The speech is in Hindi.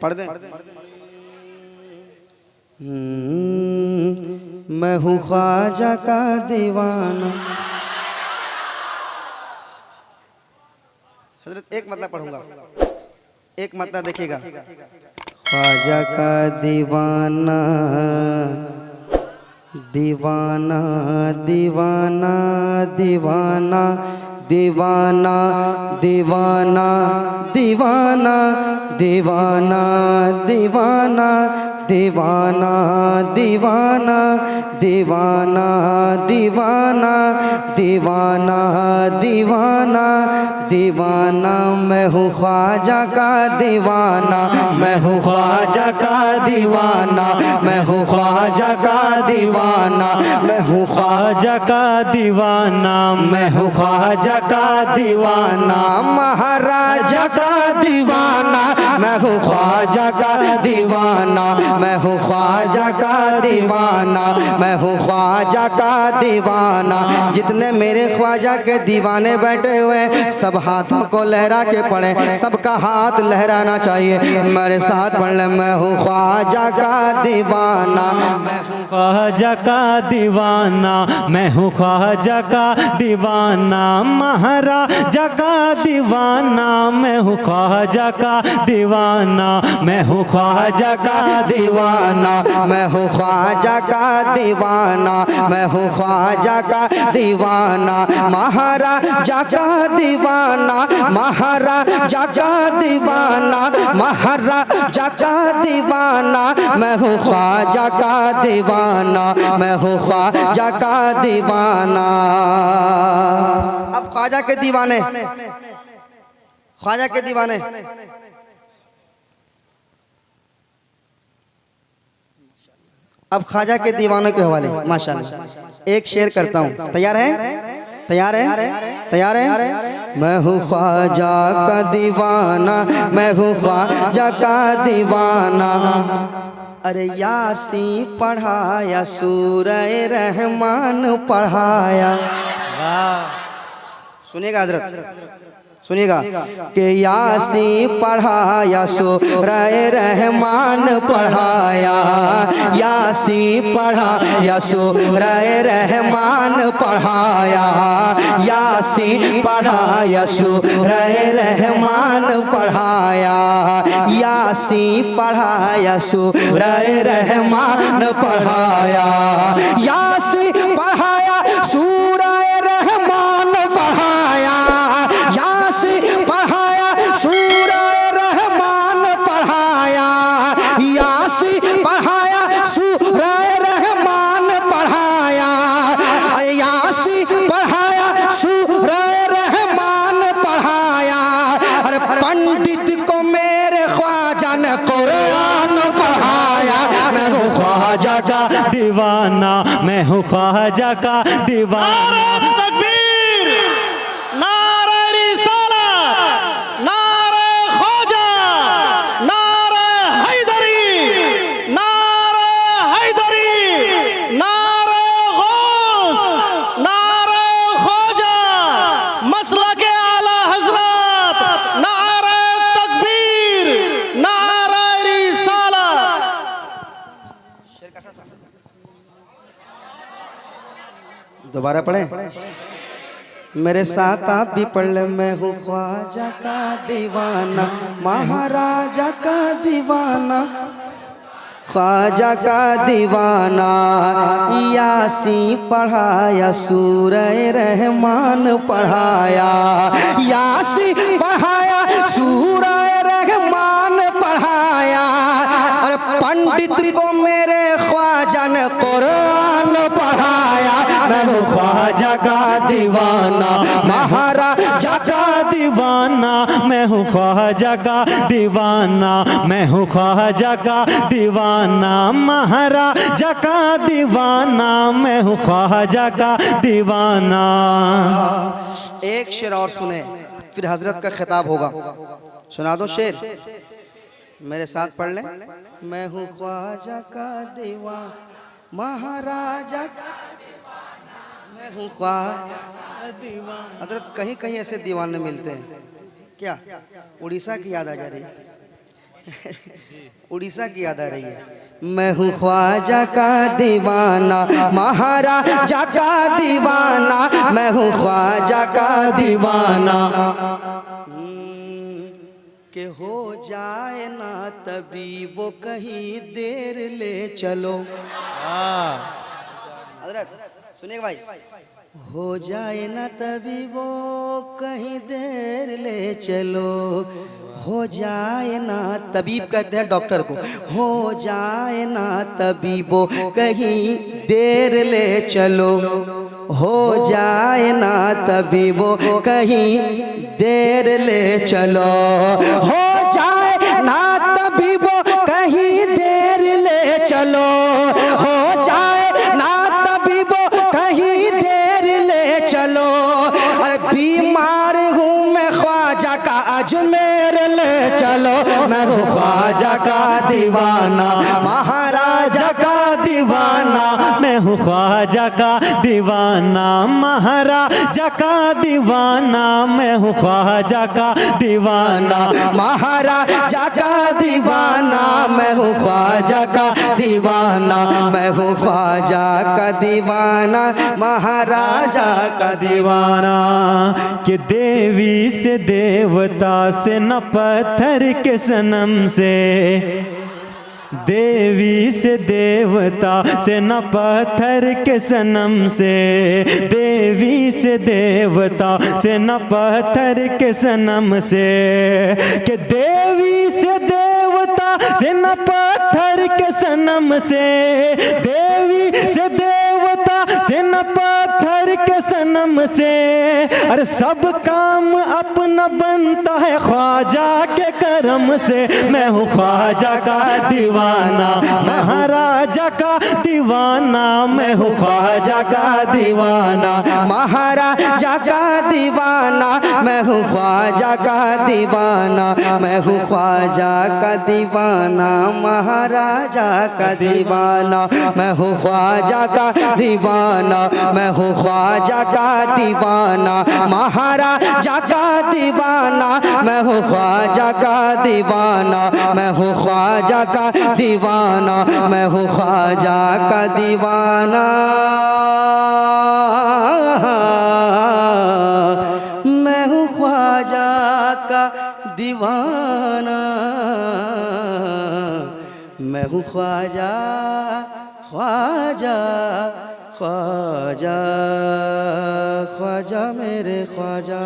पढ़ दें। मैं हूँ ख्वाजा का दीवाना। हजरत एक मतलब पढ़ूंगा, एक मतलब देखिएगा। ख्वाजा का दीवाना दीवाना दीवाना दीवाना दीवाना दीवाना दीवाना दीवाना दीवाना दीवाना दीवाना दीवाना दीवाना दीवाना दीवाना दीवाना। मैं हूँ ख्वाजा का दीवाना, मैं हूँ ख्वाजा का दीवाना, मैं हूँ ख्वाजा का दीवाना, मैं हूँ ख्वाजा का दीवाना, मैं हूँ ख्वाजा का दीवाना। महाराजा का दीवाना, मैं हूँ ख्वाजा का दीवाना, मैं हूँ ख्वाजा का दीवाना, मैं हूँ ख्वाजा का दीवाना। जितने मेरे ख्वाजा के दीवाने बैठे हुए सब हाथों को लहरा के पढ़े, सबका हाथ लहराना चाहिए। मेरे साथ पढ़ ले। मैं हूँ ख्वाजा का दीवाना, मैं हूँ ख्वाजा का दीवाना, मैं हूँ ख्वाजा का दीवाना। महाराजा का दीवाना, मैं हूँ ख्वाजा का दीवाना, मैं हूँ ख्वाजा का दीवाना, मैं हूँ ख्वाजा का दीवाना, मैं हूँ ख्वाजा का दीवाना। महाराजा का दीवाना, महाराजा का दीवाना, महाराजा का दीवाना। मैं हूँ ख्वाजा का दीवाना, मैं हूँ ख्वाजा का दीवाना। अब ख्वाजा के दीवाने, ख्वाजा के दीवाने अब ख्वाजा के दीवानों के हवाले माशाअल्लाह एक शेर करता हूँ। तैयार है? तैयार है? तैयार है? मैं हूँ ख्वाजा का दीवाना, मैं हूँ ख्वाजा का दीवाना। अरे यासीन पढ़ाया, सूरह रहमान पढ़ाया। सुनिएगा हजरत, सुनिएगा कि यासीन पढ़ाया, सूरह रहमान पढ़ाया। यासीन पढ़ाया, सूरह रहमान पढ़ाया। यासीन पढ़ाया, सूरह रहमान पढ़ाया। यासीन पढ़ाया, सूरह रहमान पढ़ाया। यासीन पढ़ाया, सूरह रहमान पढ़ाया। यासीन पढ़ाया, सूरह रहमान पढ़ाया। यासीन पढ़ाया, सूरह रहमान पढ़ाया। यासीन पढ़ाया, सूरह रहमान पढ़ाया। अरे पंडित को मेरे ख्वाजा ने कुरान पढ़ाया। मैं हूँ ख्वाजा का दीवाना, मैं हूँ ख्वाजा का दीवाना। दोबारा पढ़ें? मेरे साथ आप भी पढ़ ले। मैं हूँ ख्वाजा का दीवाना, महाराजा का दीवाना, ख्वाजा का दीवाना। यासीन पढ़ाया, सूरह रहमान पढ़ाया। यासीन पढ़ाया, सूरह रहमान पढ़ाया। अरे पंडित को मेरे ख्वाजा ने कुरान पढ़ाया। मैं हूँ ख्वाजा का दीवाना, महाराजा का दीवाना, मैं हूँ ख्वाजा का दीवाना, मैं हूँ ख्वाजा का दीवाना। महाराजा का दीवाना, मैं हूँ ख्वाजा का दीवाना। एक शेर और सुने, फिर हजरत का खिताब होगा। सुना दो शेर, मेरे साथ पढ़ लें। मैं हूँ ख्वाजा का दीवाना, महाराजा का दीवाना, मैं हूँ ख्वाजा का दीवाना। हजरत कहीं कहीं ऐसे दीवाने मिलते हैं क्या? उड़ीसा की याद आ जा रही है। उड़ीसा की याद आ रही है। मैं हूँ ख्वाजा का दीवाना, महाराजा का दीवाना, मैं हूँ ख्वाजा का दीवाना। के हो जाए ना तभी वो कहीं देर ले चलो। हजरत सुनिए भाई, हो जाए ना तभी वो कहीं देर ले चलो, हो जाए ना, तबीब कहते हैं डॉक्टर को, हो जाए ना तभी वो कहीं देर ले चलो, हो जाए ना तभी वो कहीं देर ले चलो, हो जाए ना तभी वो कहीं देर ले चलो, हो जाए ना तभी वो कहीं देर ले चलो। अरे बीमार हूँ मैं ख्वाजा का अजमेर ले चलो, मैं हूँ ख्वाजा का दीवाना, महाराजा का दीवाना, मैं हूँ ख्वाजा का दीवाना, महाराजा का दीवाना, मैं हूँ ख्वाजा का दीवाना, महाराजा का दीवाना, मैं हूँ ख्वाजा का दीवाना, मैं हूँ ख्वाजा का दीवाना, महाराजा का दीवाना। कि देवी से देवता से न पत्थर के सनम से, देवी से देवता से न पत्थर के सनम से, देवी से देवता से न पत्थर के सनम से, कि देवी से देवता से न पत्थर के सनम से, देवी से देवता से न पत्थर के सनम से। अरे सब काम अपना बनता है ख्वाजा के करम से, मैं हूँ ख्वाजा का दीवाना, महाराजा का दीवाना, मैं हूँ ख्वाजा का दीवाना, महाराजा का दीवाना, मैं हूँ ख्वाजा का दीवाना, मैं हूँ ख्वाजा का दीवाना, महाराजा का दीवाना, मैं हूँ ख्वाजा का दीवाना, मैं हूँ ख्वाजा का दीवाना, महाराजा का दीवाना, मैं हूँ ख्वाजा का दीवाना, मैं हूँ ख्वाजा का दीवाना, मैं हूँ ख्वाजा का दीवाना, मैं हूँ ख्वाजा का दीवाना, मैं हूँ ख्वाजा, ख्वाजा, ख्वाजा, ख्वाजा मेरे ख्वाजा।